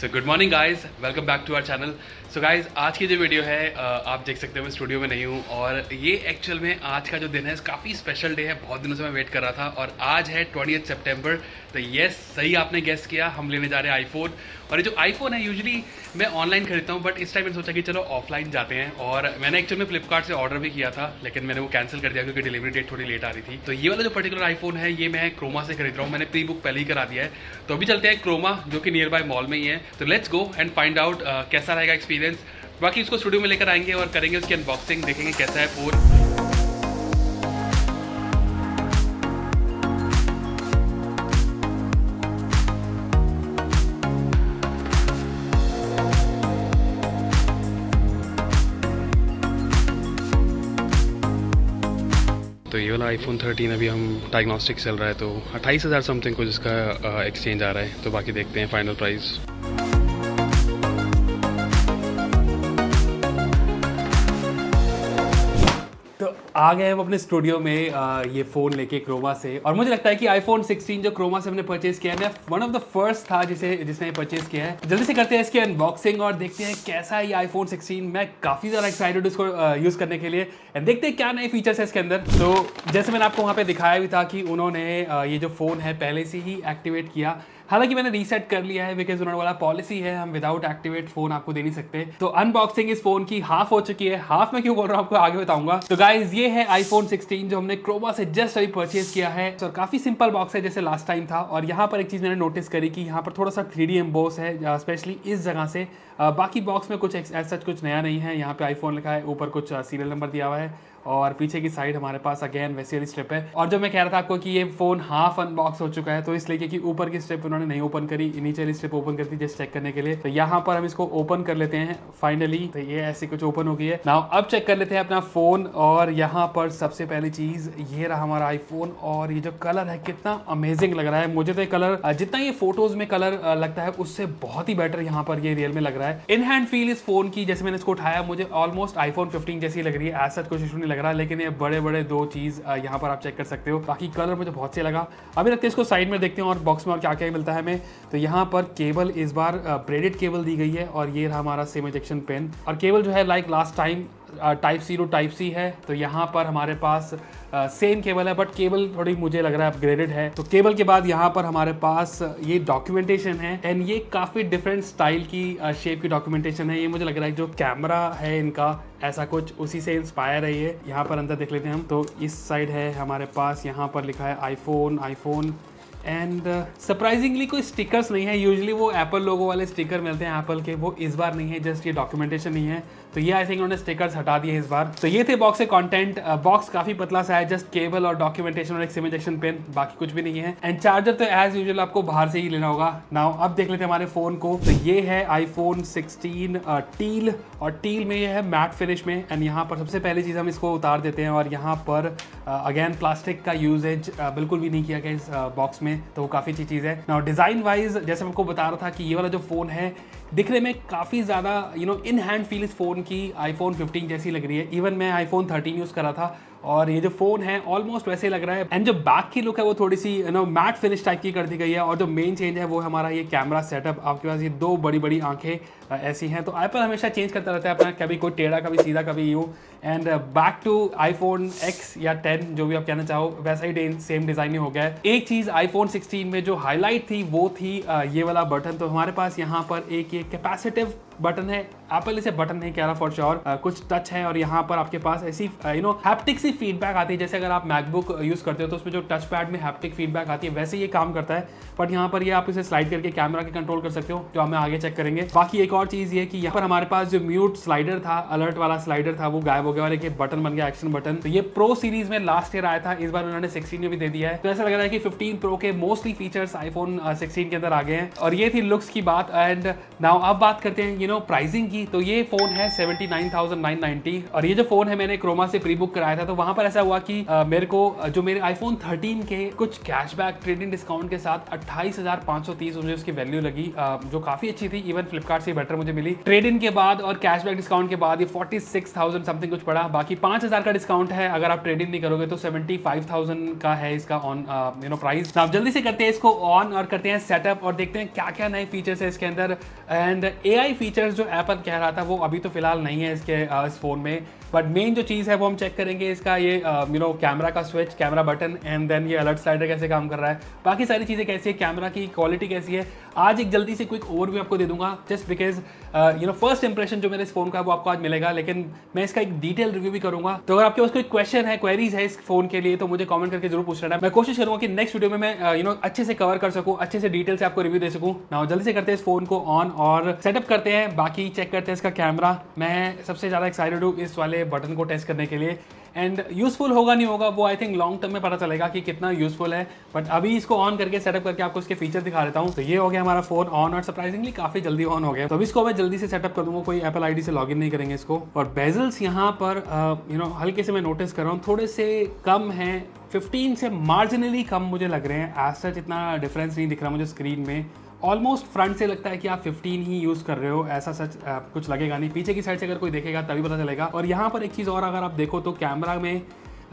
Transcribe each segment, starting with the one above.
So good morning guys, welcome back to our channel. So guys, आज की जो video है आप देख सकते हो मैं स्टूडियो में नहीं हूँ और ये एक्चुअल में आज का जो दिन है काफ़ी स्पेशल डे है। बहुत दिनों से मैं वेट कर रहा था और आज है 20 सितंबर। तो यस, सही आपने गेस किया, हम लेने जा रहे हैं आईफोन। और ये जो आईफोन है यूजुअली मैं ऑनलाइन खरीदता हूँ, बट इस टाइम मैंने सोचा कि चलो ऑफलाइन जाते हैं। और मैंने एक्चुअल में फ्लिपकार्ट से ऑर्डर भी किया था, लेकिन मैंने वो कैंसिल कर दिया क्योंकि डिलीवरी डेट थोड़ी लेट आ रही थी। तो ये वाला जो पर्टिकुलर आईफोन है ये मैं क्रोमा से खरीद रहा हूँ। मैंने प्री बुक पहले ही करा दिया है। तो अभी चलते हैं क्रोमा, जो कि नियर बाय मॉल में ही है। तो let's go and find out कैसा रहेगा एक्सपीरियंस। बाकी उसको स्टूडियो में लेकर आएंगे और करेंगे उसकी अनबॉक्सिंग, देखेंगे कैसा है फोन। तो ये वाला आईफोन 13 अभी हम डायग्नोस्टिक चल रहा है, तो 28,000 समथिंग कुछ इसका एक्सचेंज आ रहा है। तो बाकी देखते हैं फाइनल प्राइस। तो आ गए हम अपने स्टूडियो में ये फ़ोन लेके क्रोमा से। और मुझे लगता है कि आईफोन 16 जो क्रोमा से हमने परचेज किया है, मैं वन ऑफ द फर्स्ट था जिसने परचेज किया है। जल्दी से करते हैं इसकी अनबॉक्सिंग और देखते हैं कैसा है ये आईफोन 16। मैं काफ़ी ज़्यादा एक्साइटेड उसको यूज़ करने के लिए। एंड देखते हैं क्या नए फीचर्स है इसके अंदर। तो जैसे मैंने आपको वहाँ पे दिखाया भी था कि उन्होंने ये जो फ़ोन है पहले से ही एक्टिवेट किया। हालांकि मैंने रीसेट कर लिया है बिकॉज उन्होंने वाला पॉलिसी है हम विदाउट एक्टिवेट फोन आपको दे नहीं सकते। तो अनबॉक्सिंग इस फोन की हाफ हो चुकी है। हाफ मैं क्यों बोल रहा हूँ आपको आगे बताऊंगा। तो गाइज, ये है आईफोन 16 जो हमने क्रोमा से जस्ट अभी परचेज किया है। और काफी सिंपल बॉक्स है जैसे लास्ट टाइम था। और यहाँ पर एक चीज मैंने नोटिस करी कि यहाँ पर थोड़ा सा 3D एम्बोस है, स्पेशली इस जगह से। बाकी बॉक्स में कुछ सच कुछ नया नहीं है। यहाँ पे आईफोन लिखा है, ऊपर कुछ सीरियल नंबर दिया हुआ है और पीछे की साइड हमारे पास अगेन वैसी वाली स्ट्रिप है। और जो मैं कह रहा था आपको कि ये फोन हाफ अनबॉक्स हो चुका है, तो इसलिए क्योंकि ऊपर की स्ट्रिप उन्होंने नहीं ओपन करी, नीचे वाली स्ट्रिप ओपन करती जस्ट चेक करने के लिए। तो यहाँ पर हम इसको ओपन कर लेते हैं फाइनली। तो ये ऐसी कुछ ओपन हो गई है। नाउ अब चेक कर लेते हैं अपना फोन। और यहाँ पर सबसे पहली चीज ये रहा हमारा आईफोन। और ये जो कलर है कितना अमेजिंग लग रहा है। मुझे तो ये कलर जितना ये फोटोज में कलर लगता है उससे बहुत ही बेटर यहाँ पर ये रियल में लग रहा है। इन हैंड फील इस फोन की जैसे मैंने इसको उठाया मुझे ऑलमोस्ट आईफोन 15 जैसी लग रही है। ऐसा कुछ इशू नहीं लग रहा, लेकिन ये बड़े बड़े दो चीज यहाँ पर आप चेक कर सकते हो। बाकी कलर मुझे बहुत से लगा। अभी रखते हैं इसको साइड में, देखते हैं और बॉक्स में और क्या क्या मिलता है हमें। तो यहाँ पर केबल इस बार ब्रेडेड केबल दी गई है और ये रहा हमारा सिम इजेक्शन पिन। और केबल जो है like last time type C to type C है। तो यहाँ पर हमारे पास सेम केबल है, बट केबल थोड़ी मुझे लग रहा है अपग्रेडेड है। तो केबल के बाद यहाँ पर हमारे पास ये डॉक्यूमेंटेशन है। एंड ये काफ़ी डिफरेंट स्टाइल की शेप की डॉक्यूमेंटेशन है। ये मुझे लग रहा है जो कैमरा है इनका ऐसा कुछ उसी से इंस्पायर है ये। यहाँ पर अंदर देख लेते हैं हम। तो इस साइड है हमारे पास, यहाँ पर लिखा है आईफोन। एंड सरप्राइजिंगली कोई स्टिकर्स नहीं है। यूजुअली वो एप्पल लोगो वाले स्टिकर मिलते हैं एप्पल के, वो इस बार नहीं है। जस्ट ये डॉक्यूमेंटेशन नहीं है। तो ये आई थिंक उन्होंने स्टिकर्स हटा दिए इस बार। तो ये थे बॉक्स के कंटेंट। बॉक्स काफी पतला सा है, जस्ट केबल और डॉक्यूमेंटेशन और एक सिम इजेक्शन पिन, बाकी कुछ भी नहीं है। एंड चार्जर तो एज यूजुअल आपको बाहर से ही लेना होगा। नाउ अब देख लेते हैं हमारे फोन को। तो ये है आईफोन 16 टील, और टील में ये है मैट फिनिश में। एंड यहाँ पर सबसे पहली चीज हम इसको उतार देते हैं और यहाँ पर अगेन प्लास्टिक का यूजेज बिल्कुल भी नहीं किया गया इस बॉक्स में, तो वो काफी अच्छी चीज है। नाउ डिजाइन वाइज जैसे मैं आपको बता रहा था कि ये वाला जो फोन है दिखने में काफ़ी ज़्यादा इन हैंड फील इस फ़ोन की आईफोन 15 जैसी लग रही है। इवन मैं आईफोन 13 यूज़ कर रहा था और ये जो फ़ोन है ऑलमोस्ट वैसे लग रहा है। एंड जो बैक की लुक है वो थोड़ी सी मैट फिनिश टाइप की कर दी गई है। और जो मेन चेंज है वो हमारा ये कैमरा सेटअप। आपके पास ये दो बड़ी बड़ी आंखें ऐसी हैं। तो एप्पल हमेशा चेंज करता रहता है अपना, कभी कोई टेढ़ा कभी सीधा कभी यूँ। And back to iPhone X या 10 जो भी आप कहना चाहो, वैसा ही सेम डिज़ाइन ही हो गया है। एक चीज़ आईफोन 16 में जो हाईलाइट थी वो थी ये वाला बटन। तो हमारे पास यहाँ पर एक ये कैपेसिटिव बटन है। एप्पल इसे बटन नहीं कह रहा फॉर श्योर, कुछ टच है। और यहाँ पर आपके पास ऐसी हैप्टिक सी फीडबैक आती है। जैसे अगर आप मैकबुक यूज़ करते हो तो उसमें जो टच पैड में हैप्टिक फीडबैक आती है वैसे ये काम करता है। बट यहाँ पर ये आप इसे स्लाइड करके कैमरा के कंट्रोल कर सकते हो, जो हमें आगे चेक करेंगे। बाकी एक और चीज़ ये कि यहाँ पर हमारे पास जो म्यूट स्लाइडर था, अलर्ट वाला स्लाइडर था, वो गायब हो गया और एक बटन बन गया एक्शन बटन। तो ये प्रो सीरीज में लास्ट ईयर आया था, इस बार उन्होंने 16 में भी दे दिया है। तो ऐसा लग रहा है कि 15 प्रो के मोस्टली फीचर्स आईफोन 16 के अंदर आ गए हैं। और ये थी लुक्स की बात। एंड नाउ अब बात करते हैं प्राइसिंग की, तो ये फ़ोन है 79,990 और ये जो फ़ोन है मैंने क्रोमा से प्री बुक कराया था, तो वहाँ पर ऐसा हुआ कि मेरे को जो मेरे iPhone 13 के कुछ कैशबैक ट्रेडिंग डिस्काउंट के साथ 28,530 मुझे उसकी वैल्यू लगी, जो काफ़ी अच्छी थी, इवन फ्लिपकार्ट से बेटर मुझे मिली। ट्रेड इन के बाद और कैशबैक डिस्काउंट के बाद ये 46,000 समथिंग कुछ पड़ा। बाकी 5,000 का डिस्काउंट है, अगर आप ट्रेड इन नहीं करोगे तो 75,000 का है इसका ऑन प्राइस। आप जल्दी से करते हैं इसको ऑन और करते हैं सेटअप और देखते हैं क्या क्या नए फीचर्स है इसके अंदर। एंड AI फीचर्स जो एप्पल कह रहा था वो अभी तो फिलहाल नहीं है इसके इस फोन में, बट मेन जो चीज़ है वो हम चेक करेंगे इसका ये कैमरा का switch, camera button and then ये अलर्ट स्लाइडर कैसे काम कर रहा है, बाकी सारी चीज़ें कैसी है, कैमरा की क्वालिटी कैसी है। आज एक जल्दी से क्विक ओवरव्यू आपको दे दूंगा, जस्ट बिकॉज फर्स्ट इंप्रेशन जो मेरे इस फोन का है वो आपको आज मिलेगा, लेकिन मैं इसका एक डिटेल रिव्यू भी करूंगा। तो अगर आपके पास कोई क्वेश्चन है, क्वेरीज है इस फोन के लिए, तो मुझे कमेंट करके जरूर पूछ लेना। मैं कोशिश करूंगा कि नेक्स्ट वीडियो में मैं अच्छे से कवर कर सकूं, अच्छे से डिटेल से आपको रिव्यू दे सकूं। ना जल्दी से करते हैं इस फोन को ऑन और सेटअप करते हैं, बाकी चेक करते हैं इसका कैमरा। मैं सबसे ज़्यादा एक्साइटेड हूँ इस वाले बटन को टेस्ट करने के लिए, एंड यूजफुल होगा नहीं होगा वो आई थिंक लॉन्ग टर्म में पता चलेगा कि कितना यूजफुल है, बट अभी इसको ऑन करके सेटअप करके आपको इसके फीचर दिखा देता हूँ। तो ये हो गया हमारा फोन ऑन और सरप्राइजिंगली काफी जल्दी ऑन हो गया। तो अभी इसको मैं जल्दी से सेटअप कर दूंगा, कोई एप्पल आईडी से लॉगिन नहीं करेंगे इसको। और बेजल्स यहाँ पर हल्के से मैं नोटिस कर रहा हूँ, थोड़े से कम है, 15 से मार्जिनली कम मुझे लग रहे हैं। एज सच इतना डिफरेंस नहीं दिख रहा मुझे स्क्रीन में, ऑलमोस्ट फ्रंट से लगता है कि आप 15 ही यूज़ कर रहे हो, ऐसा सच कुछ लगेगा नहीं। पीछे की साइड से अगर कोई देखेगा तभी पता चलेगा। और यहाँ पर एक चीज़ और अगर आप देखो तो कैमरा में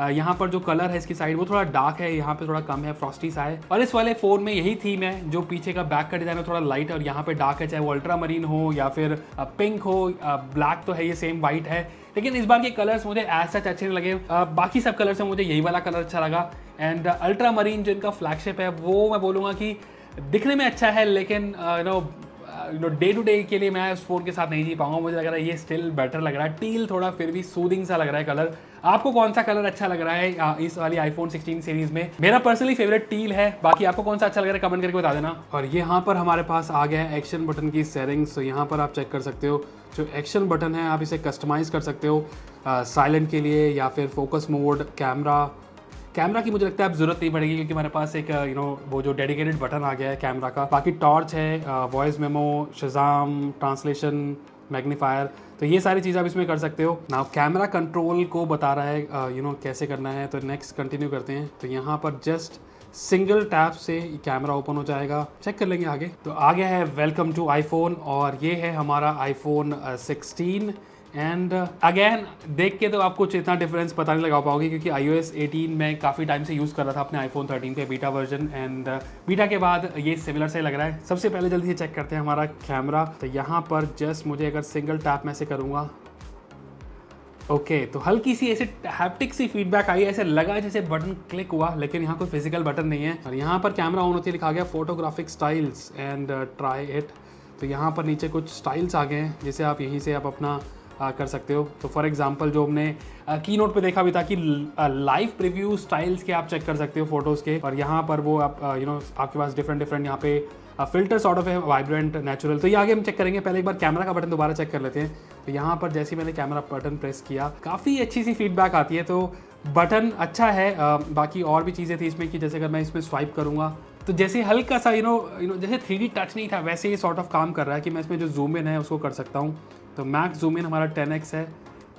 यहाँ पर जो कलर है इसकी साइड वो थोड़ा डार्क है, यहाँ पे थोड़ा कम है, फ्रॉस्टी सा है। और इस वाले फ़ोन में यही थीम है, जो पीछे का बैक का डिज़ाइन है थोड़ा लाइट और यहाँ पे डार्क है, चाहे वो अल्ट्रा मरीन हो या फिर पिंक हो, ब्लैक तो है ये सेम वाइट है, लेकिन इस बार के कलर्स मुझे एज सच अच्छे नहीं लगे। बाकी सब कलर से मुझे यही वाला कलर अच्छा लगा। एंड अल्ट्रा मरीन जो इनका फ्लैगशिप है वो मैं बोलूँगा कि दिखने में अच्छा है, लेकिन डे टू डे के लिए मैं उस फोन के साथ नहीं जी पाऊंगा। मुझे लग रहा है ये स्टिल बेटर लग रहा है, टील थोड़ा फिर भी सूदिंग सा लग रहा है कलर। आपको कौन सा कलर अच्छा लग रहा है इस वाली iPhone 16 सीरीज में? मेरा पर्सनली फेवरेट टील है, बाकी आपको कौन सा अच्छा लग रहा है कमेंट करके बता देना। और यहाँ पर हमारे पास आ गया है एक्शन बटन की सेटिंग्स। तो यहाँ पर आप चेक कर सकते हो, जो एक्शन बटन है आप इसे कस्टमाइज कर सकते हो साइलेंट के लिए या फिर फोकस मोड। कैमरा की मुझे लगता है अब जरूरत नहीं पड़ेगी, क्योंकि हमारे पास एक वो जो डेडिकेटेड बटन आ गया है कैमरा का। बाकी टॉर्च है, voice memo, Shazam, translation, magnifier, तो ये सारी चीज़ें आप इसमें कर सकते हो ना। कैमरा कंट्रोल को बता रहा है कैसे करना है। तो नेक्स्ट कंटिन्यू करते हैं। तो यहाँ पर जस्ट सिंगल टैप से कैमरा ओपन हो जाएगा, चेक कर लेंगे आगे। तो आ गया है वेलकम टू iPhone और ये है हमारा iPhone 16। एंड अगेन देख के तो आपको इतना डिफरेंस पता नहीं लगा पाओगे, क्योंकि iOS 18 में काफ़ी टाइम से यूज़ कर रहा था अपने iPhone 13 पे बीटा वर्जन, एंड बीटा के बाद ये सिमिलर से लग रहा है। सबसे पहले जल्दी से चेक करते हैं हमारा कैमरा। तो यहाँ पर जस्ट मुझे अगर सिंगल टैप में से करूँगा, ओके तो हल्की सी ऐसे हैप्टिक सी फीडबैक आई, ऐसे लगा जैसे बटन क्लिक हुआ, लेकिन यहाँ कोई फिजिकल बटन नहीं है। और यहाँ पर कैमरा ऑन होती लिखा गया photographic styles and try it. तो यहाँ पर नीचे कुछ स्टाइल्स आ गए हैं जिसे आप यहीं से आप अपना कर सकते हो। तो फॉर एग्जांपल जो हमने की नोट पे देखा भी था कि लाइव प्रीव्यू स्टाइल्स के आप चेक कर सकते हो फोटोज़ के, और यहाँ पर वो आप आपके पास डिफरेंट यहाँ पे फिल्टर सॉर्ट ऑफ है, वाइब्रेंट, नेचुरल। तो ये आगे हम चेक करेंगे, पहले एक बार कैमरा का बटन दोबारा चेक कर लेते हैं। तो यहाँ पर जैसे ही मैंने कैमरा बटन प्रेस किया, काफ़ी अच्छी सी फीडबैक आती है। तो बटन अच्छा है। बाकी और भी चीज़ें थी इसमें कि जैसे अगर मैं इसमें स्वाइप करूँगा तो जैसे हल्का सा जैसे 3D टच नहीं था, वैसे ये सॉर्ट ऑफ काम कर रहा है कि मैं इसमें जो जूम इन है उसको कर सकता हूँ। तो मैक्स जूम इन हमारा 10x है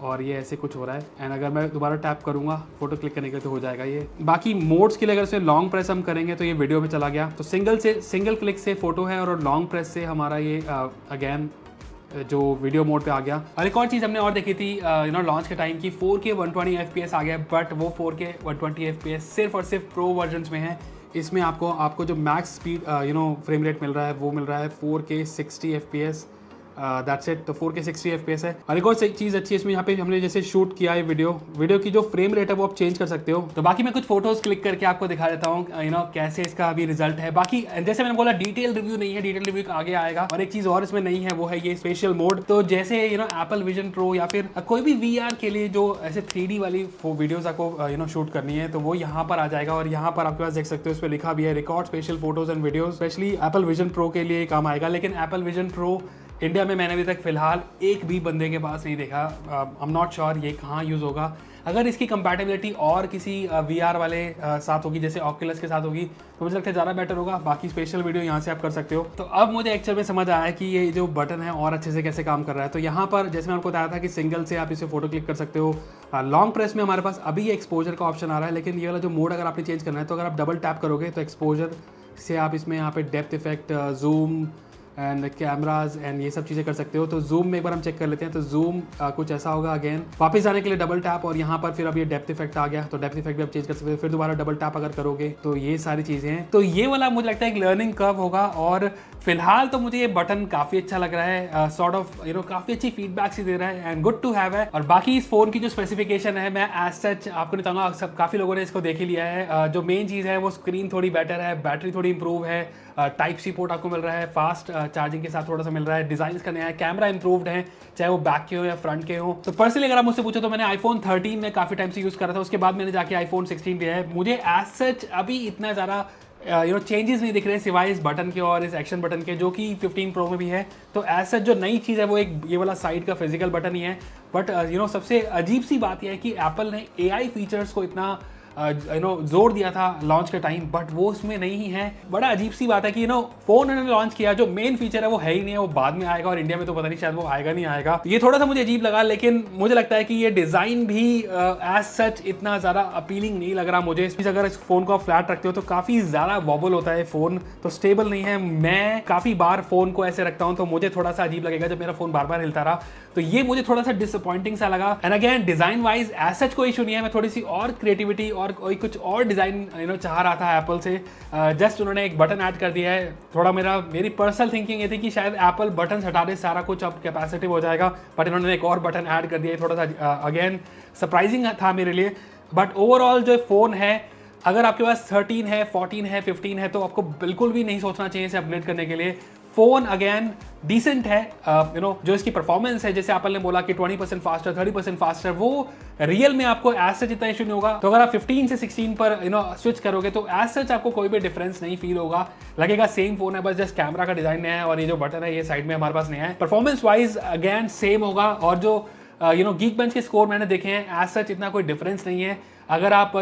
और ये ऐसे कुछ हो रहा है। एंड अगर मैं दोबारा टैप करूँगा फोटो क्लिक करने के लिए तो हो जाएगा ये। बाकी मोड्स के लिए अगर इसे लॉन्ग प्रेस हम करेंगे तो ये वीडियो में चला गया। तो सिंगल क्लिक से फोटो है और लॉन्ग प्रेस से हमारा ये अगेन जो वीडियो मोड पे आ गया। और एक और चीज़ हमने और देखी थी लॉन्च के टाइम की, 4K 120 FPS आ गया, बट वो 4K 120 FPS सिर्फ और सिर्फ प्रो वर्जन में है। इसमें आपको जो मैक्स स्पीड फ्रेम रेट मिल रहा है वो मिल रहा है 4K 60 FPS। That's it. तो 4K 60 FPS है। और एक और चीज़ अच्छी है इसमें, यहाँ पे हमने जैसे शूट किया है वीडियो की जो फ्रेम रेट है वो आप चेंज कर सकते हो। तो बाकी मैं कुछ फोटोज क्लिक करके आपको दिखा देता हूँ कैसे इसका अभी रिजल्ट है। बाकी जैसे मैंने बोला डिटेल रिव्यू नहीं है, डिटेल रिव्यू आगे आएगा। और एक चीज़ और इसमें नहीं है, वो है ये स्पेशल मोड। तो जैसे एप्पल विजन प्रो या फिर कोई भी VR के लिए जो ऐसे 3D वाली वीडियोज आपको शूट करनी है तो वो यहाँ पर आ जाएगा। और यहाँ पर आपके पास देख सकते हो इस पर लिखा भी है record special photos and videos, specially Apple vision pro के लिए काम आएगा। लेकिन एप्पल विजन प्रो इंडिया में मैंने अभी तक फिलहाल एक भी बंदे के पास नहीं देखा। आई एम नॉट श्योर ये कहाँ यूज़ होगा। अगर इसकी कंपैटिबिलिटी और किसी VR वाले साथ होगी, जैसे ऑक्यूलस के साथ होगी, तो मुझे लगता है ज़्यादा बेटर होगा। बाकी स्पेशल वीडियो यहाँ से आप कर सकते हो। तो अब मुझे एक्चुअल में समझ आया कि ये जो बटन है और अच्छे से कैसे काम कर रहा है। तो यहाँ पर जैसे मैंने आपको बताया था कि सिंगल से आप इसे फोटो क्लिक कर सकते हो। लॉन्ग प्रेस में हमारे पास अभी ये एक्सपोजर का ऑप्शन आ रहा है, लेकिन ये वाला जो मोड अगर आपने चेंज करना है तो अगर आप डबल टैप करोगे तो एक्सपोजर से आप इसमें यहाँ पे depth effect, zoom and cameras and ये सब चीज़ें कर सकते हो। तो जूम में एक बार हम चेक कर लेते हैं। तो जूम कुछ ऐसा होगा। अगेन वापस जाने के लिए डबल टैप और यहाँ पर फिर अब ये डेप्थ इफेक्ट आ गया, तो डेप्थ इफेक्ट भी आप चेंज कर सकते हो। फिर दोबारा डबल टैप अगर करोगे तो ये सारी चीज़ें हैं। तो ये वाला मुझे लगता है एक लर्निंग कर्व होगा और फिलहाल तो मुझे ये बटन काफ़ी अच्छा लग रहा है। सॉर्ट ऑफ काफ़ी अच्छी फीडबैक से दे रहा है एंड गुड टू हैव है। और बाकी इस फोन की जो स्पेसिफिकेशन है मैं एज सच आपको नहीं बताऊंगा, सब काफ़ी लोगों ने इसको देख ही लिया है। जो मेन चीज़ है वो स्क्रीन थोड़ी बेटर है, बैटरी थोड़ी इंप्रूव है, टाइप सी पोर्ट आपको मिल रहा है, फास्ट चार्जिंग के साथ थोड़ा सा मिल रहा है, डिजाइन का नया है, कैमरा इंप्रूव्ड है, चाहे वो बैक के हो या फ्रंट के हो। तो पर्सनली अगर आप मुझसे पूछो तो मैंने आईफोन 13 में काफ़ी टाइम से यूज़ कर रहा था, उसके बाद मैंने जाके आईफोन 16 लिया है। मुझे एज सच अभी इतना ज़्यादा चेंजेस नहीं दिख रहे सिवाय इस बटन के और इस एक्शन बटन के, जो कि 15 प्रो में भी है। तो एज सच जो नई चीज़ है वो एक ये वाला साइड का फिजिकल बटन ही है। बट सबसे अजीब सी बात यह है कि एप्पल ने AI फीचर्स को इतना जोर दिया था लॉन्च के टाइम, बट वो उसमें नहीं है। बड़ा अजीब सी बात है कि फोन उन्होंने लॉन्च किया, जो मेन फीचर है वो है ही नहीं है, वो बाद में आएगा और इंडिया में तो पता नहीं शायद वो आएगा नहीं आएगा। ये थोड़ा सा मुझे अजीब लगा, लेकिन मुझे लगता है कि ये डिजाइन भी एज सच इतना ज़्यादा अपीलिंग नहीं लग रहा मुझे। अगर इस फोन को आप फ्लैट रखते हो तो काफ़ी ज़्यादा वॉबल होता है फोन, तो स्टेबल नहीं है। मैं काफ़ी बार फोन को ऐसे रखता हूँ तो मुझे थोड़ा सा अजीब लगेगा जब मेरा फोन बार बार हिलता रहा, तो ये मुझे थोड़ा सा डिसअपॉइंटिंग सा लगा। And again design wise as such कोई इशू नहीं है, मैं थोड़ी सी और क्रिएटिविटी और कोई कुछ और डिजाइन चाह रहा था एप्पल से। जस्ट उन्होंने एक बटन ऐड कर दिया है। थोड़ा मेरी पर्सनल थिंकिंग ये थी कि शायद एप्पल बटन हटा दे, सारा कुछ अब कैपेसिटिव हो जाएगा, बट इन्होंने एक और बटन ऐड कर दिया है। थोड़ा सा अगेन सरप्राइजिंग था मेरे लिए। बट ओवरऑल जो फोन है, अगर आपके पास 13 है, 14 है, 15 है, तो आपको बिल्कुल भी नहीं सोचना चाहिए इसे अपग्रेड करने के लिए। फोन अगेन डिसेंट है। जो इसकी परफॉर्मेंस है, जैसे एप्पल ने बोला कि 20% फास्टर, 30% फास्टर, वो रियल में आपको एज सच इतना इशू नहीं होगा। तो अगर आप 15 से 16 पर स्विच करोगे तो एज सच आपको कोई भी डिफरेंस नहीं फील होगा, लगेगा सेम फोन है, बस जस्ट कैमरा का डिजाइन नया है और ये जो बटन है ये साइड में हमारे पास नया है। परफॉर्मेंस वाइज अगेन सेम होगा और जो Geekbench के स्कोर मैंने देखे हैं एज सच इतना कोई डिफरेंस नहीं है। अगर आप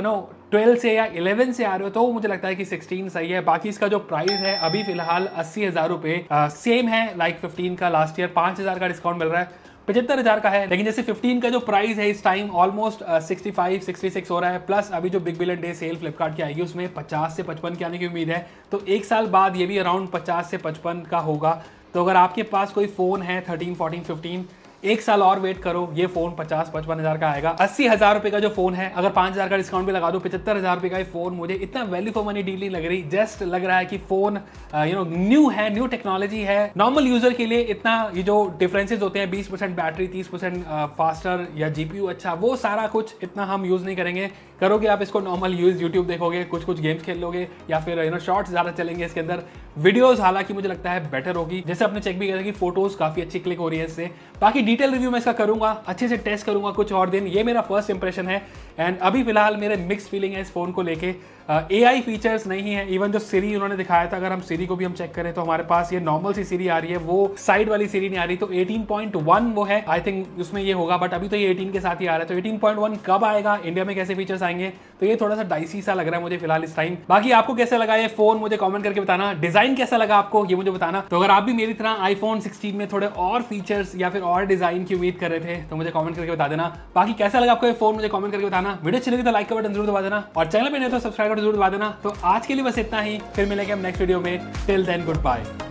12 से या 11 से आ रहे हो तो मुझे लगता है कि 16 सही है। बाकी इसका जो प्राइस है अभी फिलहाल 80,000 रुपये सेम है लाइक 15 का। लास्ट ईयर 5,000 का डिस्काउंट मिल रहा है, 75,000 का है। लेकिन जैसे 15 का जो प्राइस है इस टाइम ऑलमोस्ट 65-66 हो रहा है। प्लस अभी जो big billion day sale Flipkart की आएगी उसमें 50 से 55 की आने की उम्मीद है, तो एक साल बाद ये भी अराउंड 50 से 55 का होगा। तो अगर आपके पास कोई फ़ोन है 13, 14, 15, एक साल और वेट करो, ये फोन 50-55 हज़ार का आएगा। 80,000 रुपये का जो फोन है, अगर 5,000 का डिस्काउंट भी लगा दो, 75,000 रुपये का ये फोन मुझे इतना वैल्यू फॉर मनी डील नहीं लग रही। जस्ट लग रहा है कि फोन न्यू है, न्यू टेक्नोलॉजी है, नॉर्मल यूजर के लिए इतना ये जो डिफरेंसेस होते हैं 20% बैटरी, 30% फास्टर या जीपीयू अच्छा, वो सारा कुछ इतना हम यूज नहीं करेंगे। करोगे आप इसको नॉर्मल यूज, यूट्यूब देखोगे, कुछ गेम्स खेल लोगे या फिर शॉर्ट्स ज़्यादा चलेंगे इसके अंदर। वीडियोस हालांकि मुझे लगता है बेटर होगी, जैसे आपने चेक भी किया था कि फोटोज काफी अच्छी क्लिक हो रही है इससे। बाकी डिटेल रिव्यू मैं इसका करूंगा, अच्छे से टेस्ट करूंगा कुछ और दिन। ये मेरा फर्स्ट इंप्रेशन है एंड अभी फिलहाल मेरे मिक्स फीलिंग है इस फोन को लेके। AI फीचर्स नहीं है, इवन जो सीरी उन्होंने दिखाया था, अगर हम सीरी को भी हम चेक करें तो हमारे पास ये नॉर्मल सी सीरी आ रही है, वो साइड वाली सीरी नहीं आ रही। तो 18.1 वो है, आई थिंक उसमें ये होगा, बट अभी तो ये 18 के साथ ही आ रहा है। तो 18.1 कब आएगा, इंडिया में कैसे फीचर्स आएंगे, तो ये थोड़ा सा डाइसी सा लग रहा है मुझे फिलहाल इस टाइम। बाकी आपको कैसा लगा ये फोन मुझे कमेंट करके बताना, डिजाइन कैसा लगा आपको ये मुझे बताना। तो अगर आप भी मेरी तरह आईफोन 16 में थोड़े और फीचर्स या फिर और डिजाइन की उम्मीद कर रहे थे तो मुझे कमेंट करके बता देना। बाकी कैसा लगा आपको ये फोन मुझे कमेंट करके बताना। वीडियो अच्छी लगी तो लाइक का बटन जरूर दबा देना और चैनल पे नहीं तो सब्सक्राइब जरूर दबा देना। तो आज के लिए बस इतना ही, फिर मिलेंगे हम नेक्स्ट वीडियो में। Till then good bye.